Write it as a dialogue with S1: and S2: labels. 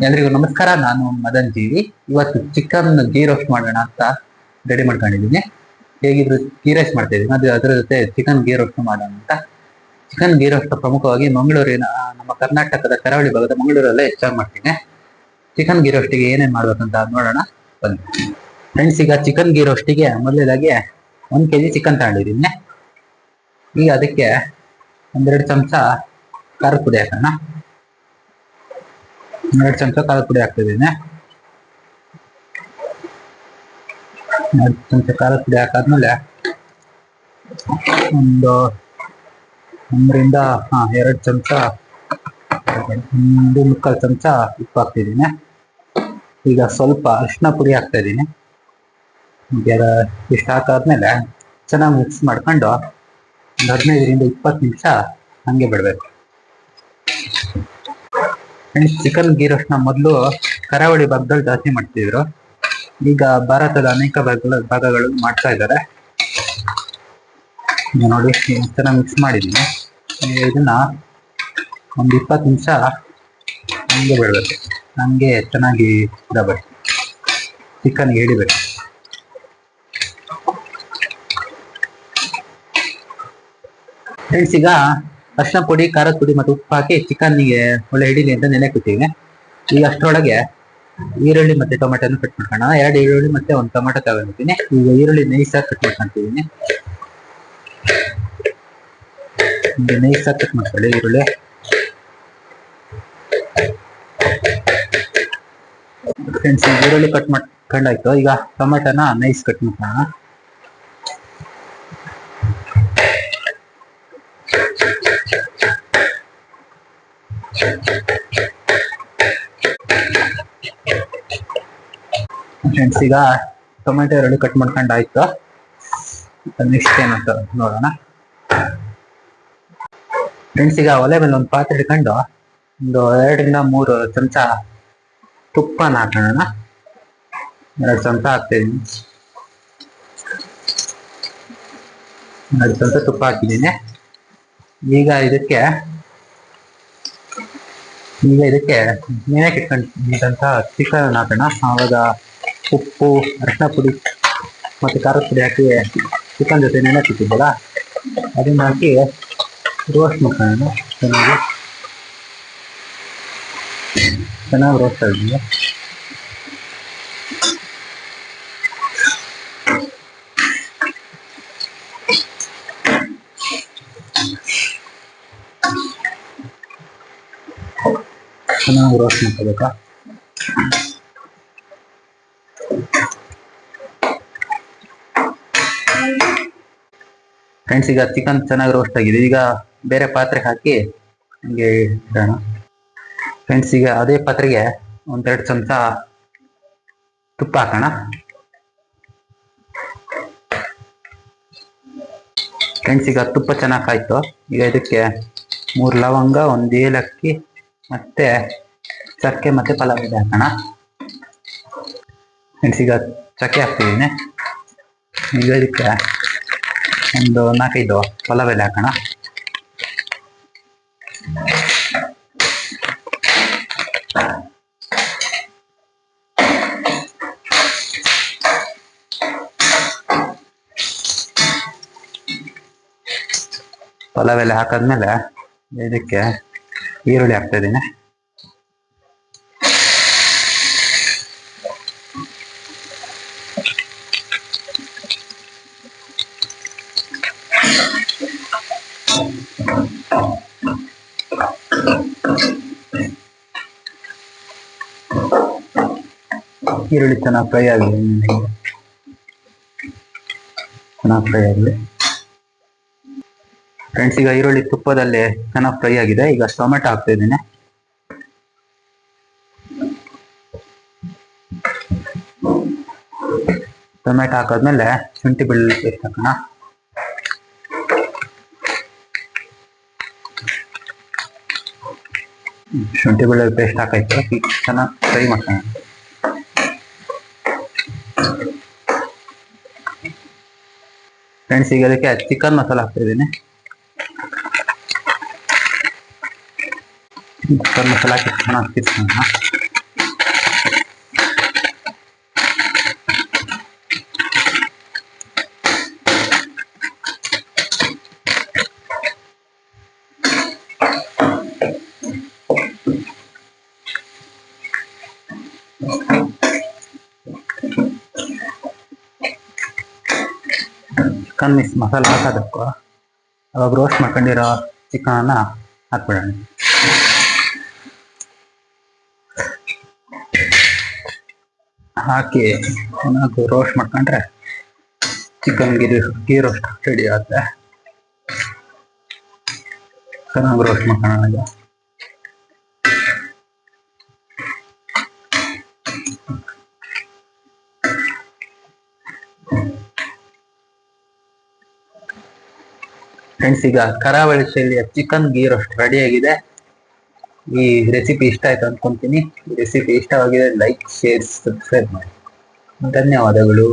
S1: ಎಲ್ರಿಗೂ ನಮಸ್ಕಾರ. ನಾನು ಮದನ್ ಜೀವಿ. ಇವತ್ತು ಚಿಕನ್ ಗೀ ರೋಸ್ಟ್ ಮಾಡೋಣ ಅಂತ ರೆಡಿ ಮಾಡ್ಕೊಂಡಿದ್ದೀನಿ. ಹೇಗಿದ್ರು ಗೀ ರೈಸ್ ಮಾಡ್ತಾ ಇದ್ದೀನಿ, ಅದರ ಜೊತೆ ಚಿಕನ್ ಗೀ ರೋಸ್ಟ್ ಮಾಡೋಣ ಅಂತ. ಚಿಕನ್ ಗೀ ರೋಸ್ಟ್ ಪ್ರಮುಖವಾಗಿ ಮಂಗಳೂರಿನ, ನಮ್ಮ ಕರ್ನಾಟಕದ ಕರಾವಳಿ ಭಾಗದ ಮಂಗಳೂರಲ್ಲೇ ಹೆಚ್ಚಾಗಿ ಮಾಡ್ತೀನಿ. ಚಿಕನ್ ಗೀ ರೋಸ್ಟಿಗೆ ಏನೇನ್ ಮಾಡ್ಬೇಕಂತ ನೋಡೋಣ ಬನ್ನಿ ಫ್ರೆಂಡ್ಸ್. ಈಗ ಚಿಕನ್ ಗೀ ರೋಸ್ಟಿಗೆ ಮೊದಲೇದಾಗಿ 1 kg ಚಿಕನ್ ತಗೊಂಡಿದ್ದೀನಿ. ಈಗ ಅದಕ್ಕೆ 1-2 ಚಮಚ ಖಾರದ ಪುಡಿ ಹಾಕೋಣ. 2 ಚಮಚ ಖಾರದ ಪುಡಿ ಹಾಕ್ತಿದ್ದೀನಿ. 2 ಚಮಚ ಖಾರದ ಪುಡಿ ಹಾಕಾದ್ಮೇಲೆ ಒಂದು 2 ಚಮಚ, 1.25 ಚಮಚ ಉಪ್ಪು ಹಾಕ್ತಿದ್ದೀನಿ. ಈಗ ಸ್ವಲ್ಪ ಅರಿಶಿನ ಪುಡಿ ಹಾಕ್ತಾ ಇದ್ದೀನಿ. ಇಷ್ಟು ಹಾಕಾದ್ಮೇಲೆ ಚೆನ್ನಾಗಿ ಮಿಕ್ಸ್ ಮಾಡ್ಕೊಂಡು 15-20 ನಿಮಿಷ ಹಂಗೆ ಬಿಡ್ಬೇಕು. ಚಿಕನ್ ಗೀ ರೋಸ್ಟ್ ನ ಮೊದಲು ಕರಾವಳಿ ಭಾಗದಲ್ಲಿ ಜಾಸ್ತಿ ಮಾಡ್ತಿದ್ರು. ಈಗ ಭಾರತದ ಅನೇಕ ಭಾಗಗಳು ಮಾಡ್ತಾ ಇದ್ದಾರೆ. ನೋಡಿ, ಚೆನ್ನಾಗಿ ಮಿಕ್ಸ್ ಮಾಡಿದ್ದೀನಿ. ಇದನ್ನ ಒಂದು 20 ನಿಮಿಷ ಹಂಗೆ ಬಿಡ್ಬೇಕು. ಹಂಗೆ ಚೆನ್ನಾಗಿ ಇಡಬೇಕು, ಚಿಕನ್ ಹಿಡಿಬೇಕು. ಫ್ರೆಂಡ್ಸ್, ಈಗ ಅರಿಶಿನ ಪುಡಿ, ಖಾರದ ಪುಡಿ ಮತ್ತು ಉಪ್ಪು ಹಾಕಿ ಚಿಕನ್ನಿಗೆ ಒಳ್ಳೆ ಹಿಡಿಲಿ ಅಂತ ನೆನೆಕ್ಕಿಟ್ಟಿದ್ದೀನಿ. ಈಗ ಅಷ್ಟರೊಳಗೆ ಈರುಳ್ಳಿ ಮತ್ತೆ ಟೊಮೆಟೊನ ಕಟ್ ಮಾಡ್ಕೋಣ. 2 ಈರುಳ್ಳಿ ಮತ್ತೆ 1 ಟೊಮೆಟೊ ತಗೊಂಡಿದ್ದೀನಿ. ಈಗ ಈರುಳ್ಳಿ ನೈಸಾಗಿ ಕಟ್ ಮಾಡ್ಕೊಂತಿದ್ದೀನಿ. ನೈಸಾಗಿ ಕಟ್ ಮಾಡ್ಕೊಳ್ಳಿ ಈರುಳ್ಳಿ. ಫ್ರೆಂಡ್ಸ್, ಈರುಳ್ಳಿ ಕಟ್ ಮಾಡ್ಕೊಂಡಾಯ್ತು. ಈಗ ಟೊಮೆಟೊನ ನೈಸ್ ಕಟ್ ಮಾಡ್ಕೋಣ. ಫ್ರೆಂಡ್ಸ್, ಈಗ ಟೊಮೆಟೊ ಈರುಳ್ಳಿ ಕಟ್ ಮಾಡ್ಕೊಂಡಾಯ್ತು. ನೆಕ್ಸ್ಟ್ ಏನಂತ ನೋಡೋಣ. ಫ್ರೆಂಡ್ಸ್, ಈಗ ಒಲೆ ಮೇಲೆ ಒಂದು ಪಾತ್ರೆ ಇಟ್ಕೊಂಡು ಒಂದು 2-3 ಚಮಚ ತುಪ್ಪನ ಹಾಕೋಣ. 2 ಚಮಚ ಹಾಕ್ತಿದ್ದೀನಿ. 2 ಚಮಚ ತುಪ್ಪ ಹಾಕಿದ್ದೀನಿ. ಈಗ ಇದಕ್ಕೆ ನೆನೆಗೆ ಇಟ್ಕೊಂಡಂತ ಚಿಕನ್ ಹಾಕೋಣ. ಆವಾಗ ಉಪ್ಪು, ಅರಿಶಿನ ಪುಡಿ ಮತ್ತೆ ಖಾರದ ಪುಡಿ ಹಾಕಿ ಚಿಕನ್ ಜೊತೆ ನೆನೆಕ್ಕಿಟ್ಟಿದ್ದಲ್ಲ ಅದನ್ನ ಹಾಕಿ ರೋಸ್ಟ್ ಮಾಡ್ಕೊಳ್ಳೋಣ. ಚೆನ್ನಾಗಿ ರೋಸ್ಟ್ ಆಗಿದೆ. ಚೆನ್ನಾಗಿ ರೋಸ್ಟ್ ಮಾಡ್ಕೋಬೇಕಾ. ಫ್ರೆಂಡ್ಸ್, ಈಗ ಚಿಕನ್ ಚೆನ್ನಾಗಿ ರೋಸ್ಟ್ ಆಗಿದೆ. ಈಗ ಬೇರೆ ಪಾತ್ರೆ ಹಾಕಿ ಹಂಗೆ ಇಡೋಣ. ಫ್ರೆಂಡ್ಸ್, ಈಗ ಅದೇ ಪಾತ್ರೆಗೆ 1-2 ಚಮಚ ತುಪ್ಪ ಹಾಕೋಣ. ಫ್ರೆಂಡ್ಸ್, ಈಗ ತುಪ್ಪ ಚೆನ್ನಾಗಿ ಕಾಯ್ತು. ಈಗ ಇದಕ್ಕೆ 3 ಲವಂಗ, 1 ಏಲಕ್ಕಿ ಮತ್ತೆ ಚಕ್ಕೆ ಮತ್ತೆ ಪಲಾವ್ ಎಲೆ ಹಾಕೋಣ. ಫ್ರೆಂಡ್ಸ್, ಈಗ ಚಕ್ಕೆ ಹಾಕ್ತಿದ್ದೀನಿ. ಈಗ ಇದಕ್ಕೆ ಒಂದು 4-5 ಪಲಾವ್ ಎಲೆ ಹಾಕೋಣ. ಪಲಾವ್ ಎಲೆ ಹಾಕಾದ್ಮೇಲೆ ಇದಕ್ಕೆ ಈರುಳ್ಳಿ ಹಾಕ್ತಾ ಇದ್ದೀನಿ. ಈರುಳ್ಳಿ ಚೆನ್ನಾಗಿ ಫ್ರೈ ಆಗಿದೆ. ಫ್ರೆಂಡ್ಸ್, ಈಗ ಈರುಳ್ಳಿ ತುಪ್ಪದಲ್ಲಿ ಚೆನ್ನಾಗಿ ಫ್ರೈ ಆಗಿದೆ. ಈಗ ಟೊಮೆಟೊ ಹಾಕ್ತಾ ಇದ್ದೀನಿ. ಟೊಮೆಟೊ ಹಾಕಾದ್ಮೇಲೆ ಶುಂಠಿ ಬೆಳ್ಳುಳ್ಳಿ ಪೇಸ್ಟ್ ಹಾಕೋಣ. ಶುಂಠಿ ಬೆಳ್ಳುಳ್ಳಿ ಪೇಸ್ಟ್ ಹಾಕೈತೆ. ಚೆನ್ನಾಗಿ ಫ್ರೈ ಮಾಡ್ಕೋಣ. ಫ್ರೆಂಡ್ಸ್, ಈಗ ಅದಕ್ಕೆ ಚಿಕನ್ ಮಸಾಲ ಹಾಕ್ತಿದ್ದೀನಿ. ಚಿಕನ್ ಮಸಾಲ ಹಾಕಿ ಚೆನ್ನಾಗಿ ತಿರ್ಸೋಣ. ಚಿಕನ್ ಮಸಾಲ ಹಾಕೋದಕ್ಕೂ ಅವಾಗ ರೋಸ್ಟ್ ಮಾಡ್ಕೊಂಡಿರೋ ಚಿಕನ್ ಹಾಕ್ಬಿಡೋಣ. ಹಾಕಿ ಚೆನ್ನಾಗಿ ರೋಸ್ಟ್ ಮಾಡ್ಕೊಂಡ್ರೆ ಚಿಕನ್ ಗೀ ರೋಸ್ಟ್ ರೆಡಿ ಆಗುತ್ತೆ. ಚೆನ್ನಾಗಿ ರೋಸ್ಟ್ ಮಾಡ್ಕೊಳ್ಳೋಣ. ಫ್ರೆಂಡ್ಸ್, ಈಗ ಕರಾವಳಿ ಶೈಲಿಯ ಚಿಕನ್ ಗೀ ರೋಸ್ಟ್ ರೆಡಿ ಆಗಿದೆ. ಈ ರೆಸಿಪಿ ಇಷ್ಟ ಆಯ್ತು ಅನ್ಕೊಂತೀನಿ. ಈ ರೆಸಿಪಿ ಇಷ್ಟವಾಗಿದೆ ಲೈಕ್, ಶೇರ್, ಸಬ್ಸ್ಕ್ರೈಬ್ ಮಾಡಿ. ಧನ್ಯವಾದಗಳು.